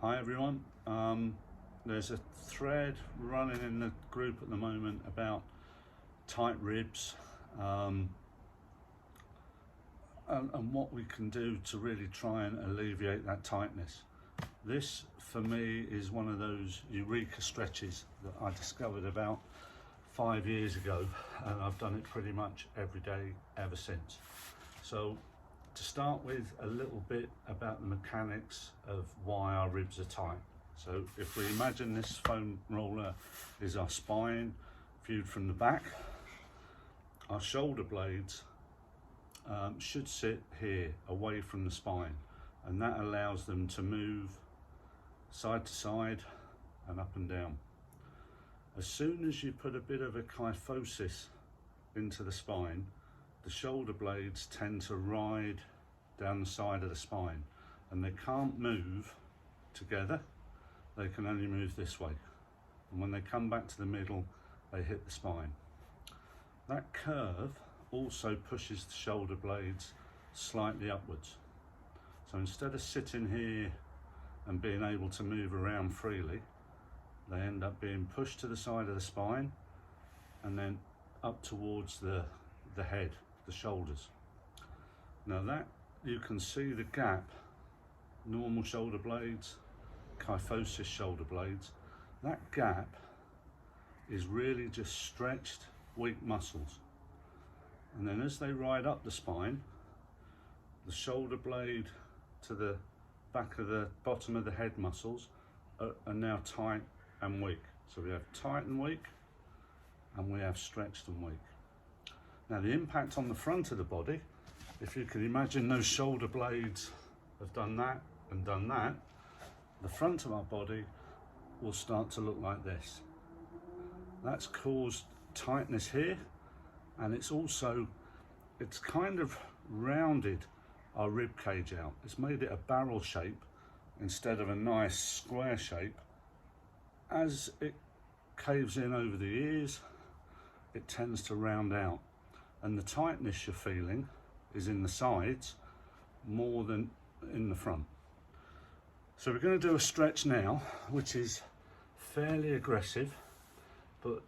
Hi everyone. There's a thread running in the group at the moment about tight ribs and what we can do to really try and alleviate that tightness. This for me is one of those eureka stretches that I discovered about 5 years ago, and I've done it pretty much every day ever since. So to start with, a little bit about the mechanics of why our ribs are tight. So if we imagine this foam roller is our spine viewed from the back, our shoulder blades should sit here away from the spine, and that allows them to move side to side and up and down. As soon as you put a bit of a kyphosis into the spine, the shoulder blades tend to ride down the side of the spine, and they can't move together, they can only move this way. And when they come back to the middle, they hit the spine. That curve also pushes the shoulder blades slightly upwards. So instead of sitting here and being able to move around freely, they end up being pushed to the side of the spine and then up towards the head, the shoulders. Now that you can see the gap, normal shoulder blades, kyphosis shoulder blades, that gap is really just stretched, weak muscles. And then as they ride up the spine, the shoulder blade to the back of the bottom of the head muscles are now tight and weak. So we have tight and weak, and we have stretched and weak. Now the impact on the front of the body, if you can imagine those shoulder blades have done that and done that, the front of our body will start to look like this. That's caused tightness here, and it's kind of rounded our rib cage out. It's made it a barrel shape instead of a nice square shape. As it caves in over the ears, it tends to round out, and the tightness you're feeling is in the sides more than in the front. So we're going to do a stretch now, which is fairly aggressive, but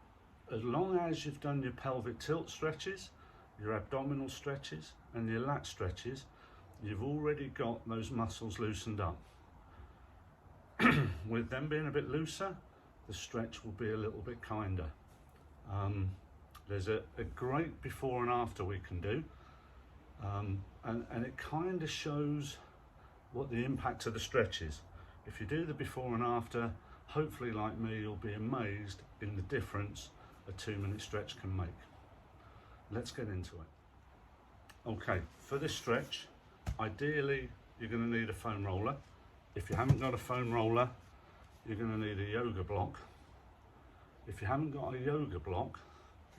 as long as you've done your pelvic tilt stretches, your abdominal stretches and your lat stretches, you've already got those muscles loosened up. With them being a bit looser, the stretch will be a little bit kinder. There's a great before and after we can do, and it kind of shows what the impact of the stretch is. If you do the before and after, hopefully like me, you'll be amazed in the difference a 2-minute stretch can make. Let's get into it. Okay, for this stretch, ideally you're going to need a foam roller. If you haven't got a foam roller, you're going to need a yoga block. If you haven't got a yoga block,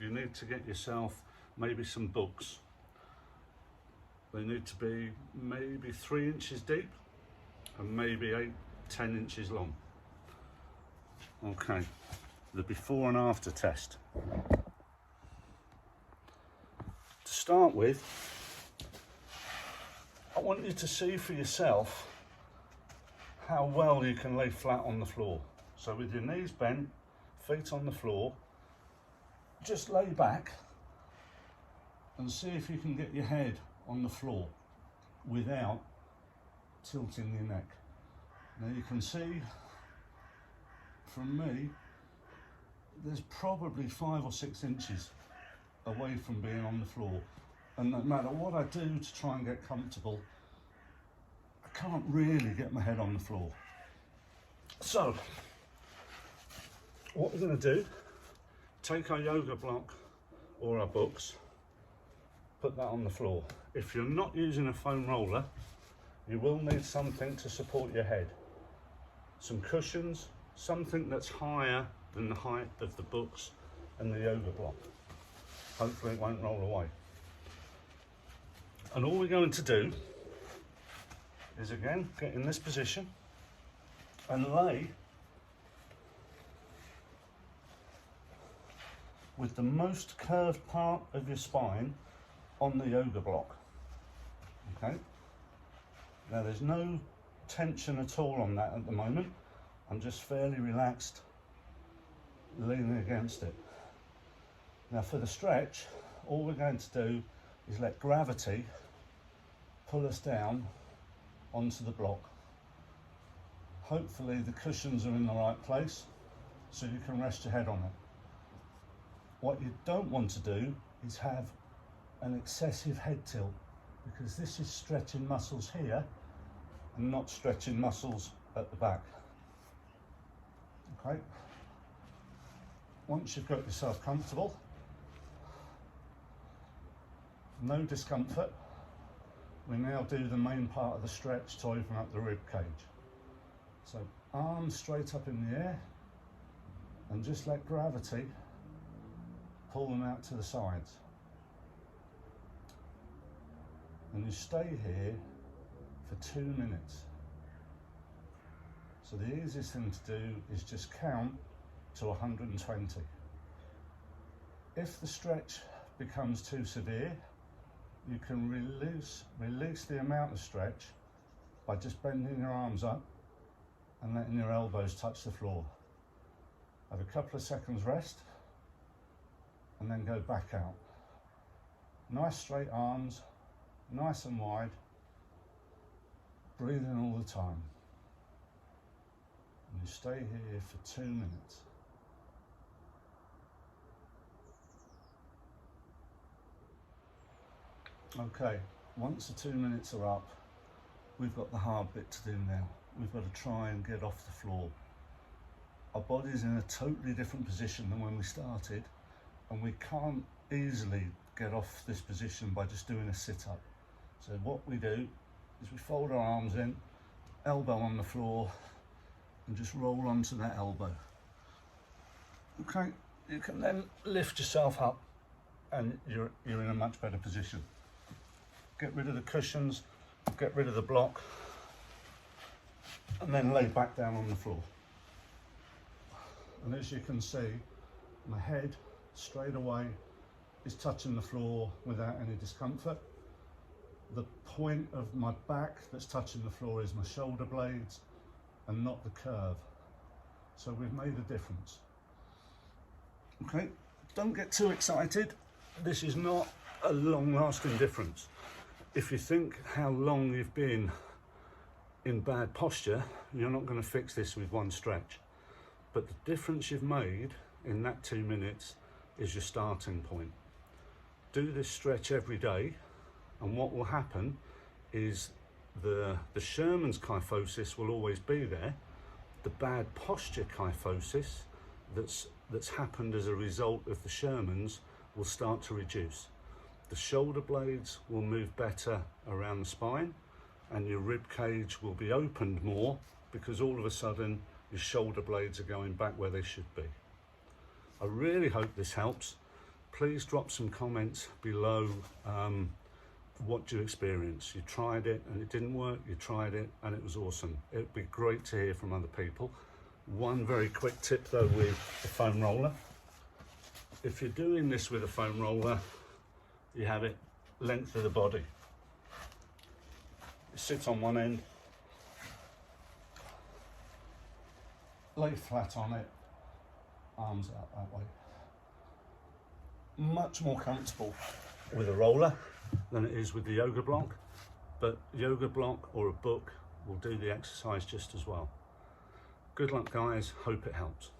you need to get yourself maybe some books. They need to be maybe 3 inches deep and maybe 10 inches long. Okay, the before and after test. To start with, I want you to see for yourself how well you can lay flat on the floor. So with your knees bent, feet on the floor, just lay back and see if you can get your head on the floor without tilting your neck. Now you can see from me, there's probably 5 or 6 inches away from being on the floor, and no matter what I do to try and get comfortable, I can't really get my head on the floor. So what we're going to do, take our yoga block or our books, put that on the floor. If you're not using a foam roller, you will need something to support your head. Some cushions, something that's higher than the height of the books and the yoga block. Hopefully it won't roll away. And all we're going to do is again get in this position and lay with the most curved part of your spine on the yoga block. Okay, now there's no tension at all on that at the moment. I'm just fairly relaxed, leaning against it. Now for the stretch, all we're going to do is let gravity pull us down onto the block. Hopefully the cushions are in the right place so you can rest your head on it. What you don't want to do is have an excessive head tilt, because this is stretching muscles here and not stretching muscles at the back. Okay, once you've got yourself comfortable, no discomfort, we now do the main part of the stretch to open up the rib cage. So arms straight up in the air and just let gravity pull them out to the sides. And you stay here for 2 minutes. So the easiest thing to do is just count to 120. If the stretch becomes too severe, you can release the amount of stretch by just bending your arms up and letting your elbows touch the floor. Have a couple of seconds rest and then go back out. Nice straight arms, nice and wide, breathe in all the time. And you stay here for 2 minutes. Okay, once the 2 minutes are up, we've got the hard bit to do now. We've got to try and get off the floor. Our body's in a totally different position than when we started, and we can't easily get off this position by just doing a sit-up. So what we do is we fold our arms in, elbow on the floor, and just roll onto that elbow. Okay, you can then lift yourself up and you're in a much better position. Get rid of the cushions, get rid of the block, and then lay back down on the floor. And as you can see, my head straight away is touching the floor without any discomfort. The point of my back that's touching the floor is my shoulder blades and not the curve. So we've made a difference. Okay, don't get too excited. This is not a long-lasting difference. If you think how long you've been in bad posture, you're not going to fix this with one stretch. But the difference you've made in that 2 minutes is your starting point. Do this stretch every day, and what will happen is the Sherman's kyphosis will always be there. The bad posture kyphosis that's happened as a result of the Sherman's will start to reduce. The shoulder blades will move better around the spine, and your rib cage will be opened more, because all of a sudden your shoulder blades are going back where they should be. I really hope this helps. Please drop some comments below. What you experienced. You tried it and it didn't work, you tried it and it was awesome. It'd be great to hear from other people. One very quick tip though with the foam roller. If you're doing this with a foam roller, you have it length of the body. It sits on one end, lay flat on it, arms out that way. Much more comfortable with a roller than it is with the yoga block, but yoga block or a book will do the exercise just as well. Good luck guys, hope it helps.